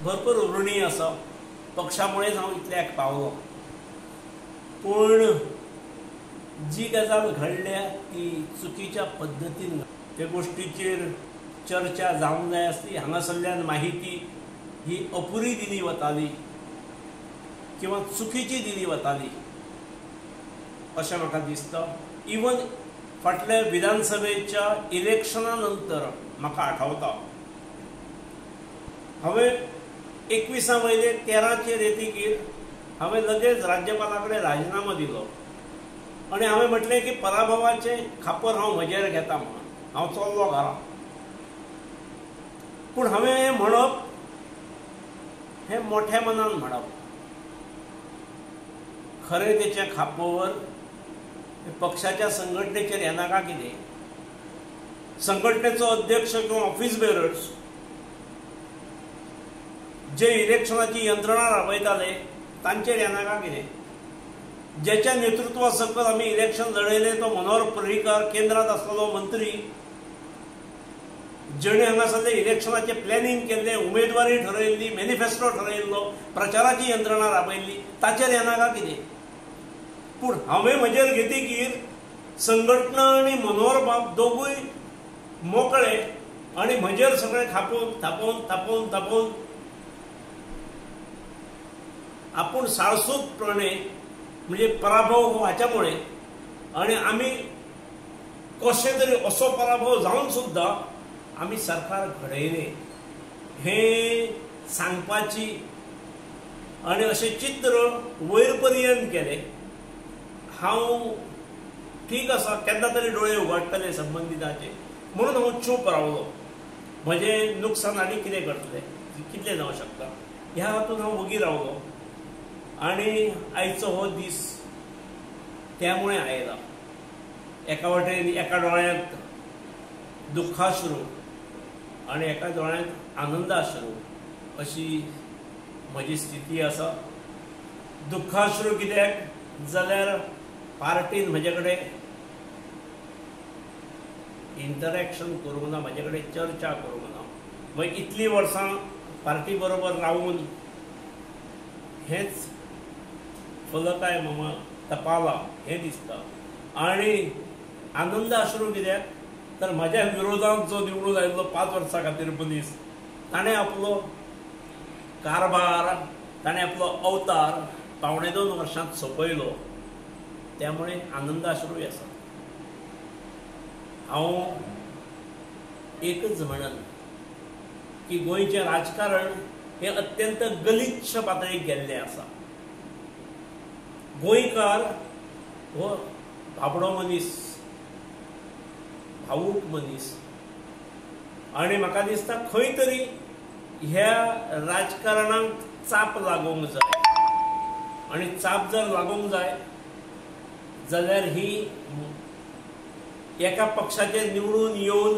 भरपूर ऋणी आसा, पक्षामुळेच हांव इतल्याक पावलो. पूण जी गजाल घडल्या ती चुकीच्या पद्दतीन, त्या गोष्टीचेर चर्चा जावंक जाय आसली. हांगासरल्यान माहिती ही अपुरी दिली वताली किंवा चुकीची दिली वताली अशें म्हाका दिसता. इवन फाटल्या विधानसभेच्या इलेक्शना नंतर म्हाका आठवता, हांवें 21 म्हयने 13 येतकीर हांवें लगेच राज्यपाला कडेन राजिनामा दिलो आनी हांवें म्हटलें की पराभवाचें खापर हांव म्हजेर घेता म्हणून हांव चल्लो घरा. पूण हांवें हें म्हणप हें मोठ्या मनान म्हणप. खरें तेचें खापर पक्षाच्या संघटनेचेर येनाका कितें? संघटनेचो अध्यक्ष किंवा ऑफिस बेरर्स जे इलेक्शनाची यंत्रणा राबयताले तांचेर येनाका कितें? जेच्या नेतृत्वा सकल आमी इलेक्शन लढयलें तो मनोहर पर्रीकार केंद्रांत आसलेलो मंत्री, जेणे हांगासरले इलेक्शनाचे प्लॅनिंग केल्लें, उमेदवारी ठरयल्ली, मॅनिफेस्टो ठरयल्लो, प्रचाराची यंत्रणा राबयल्ली, ताचेर येनाका कितें? पूण हांवें म्हजेर घेतकीर संघटना आनी मनोहर बाब दोगूय मोकळे आनी म्हजेर सगळें थापोवन आपूण साळसूदपणे म्हणजे पराभव हो हाच्या मुळे आनी आमी कशें तरी असो पराभव जावन सुद्दां आमी सरकार घडयलें हें सांगपाची आनी अशें चित्र वयर पर्यंत केलें. हांव ठीक आसा, केन्ना तरी डोळे उगडटले संबंधिताचे म्हणून हांव चूप रावलो. म्हजें नुकसान आनी कितें करतलें, कितलें जावं शकता ह्या हातूंत हांव वगी रावलो. आनी आयचो हो दीस त्यामुळे आयला. एका वटेन एका दोळ्यांत दुख्खाश्रू आनी एका दोळ्यांत आनंदाश्रू अशी म्हजी स्थिती आसा. दुख्खाश्रू कित्याक जाल्यार पार्टीन म्हजे कडेन इंटरॅक्शन करूंक ना, म्हजे कडेन चर्चा करूंक ना. मागीर इतलीं वर्सां पार्टी बरोबर रावून हेच फलकाय मामा तपाला हें दिसता. आनी आनंदाश्रू कित्याक तर म्हज्या विरोधांत जो निवडून आयिल्लो 5 वर्सां खातीर मनीस, ताणें आपलो कारभार, ताणें आपलो अवतार 2.5 वर्सांत सोंपयलो. त्यामुळे आनंदाश्रूय आसा. हांव एकच म्हणन की गोंयचें राजकारण हें अत्यंत गलिच्छ पातळीक गेल्लें आसा. गोंयकार हो भाबडो मनीस, भावूक मनीस, आनी म्हाका दिसता खंय तरी ह्या राजकारणाक चाप लागूंक जाय. आनी चाप जर लागूंक जाय जाल्यार ही एका पक्षाचेर निवडून येवन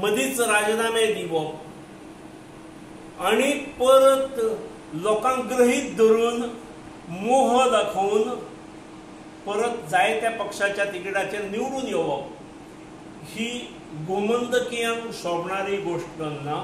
मदींच राजीनामे दिवप आनी परत लोकांक गृहीत धरून मोह दाखोवन परत जाय त्या पक्षाच्या तिकेटाचेर निवडून येवप ही गोमंतकीयांक शोभणारी गोश्ट ना.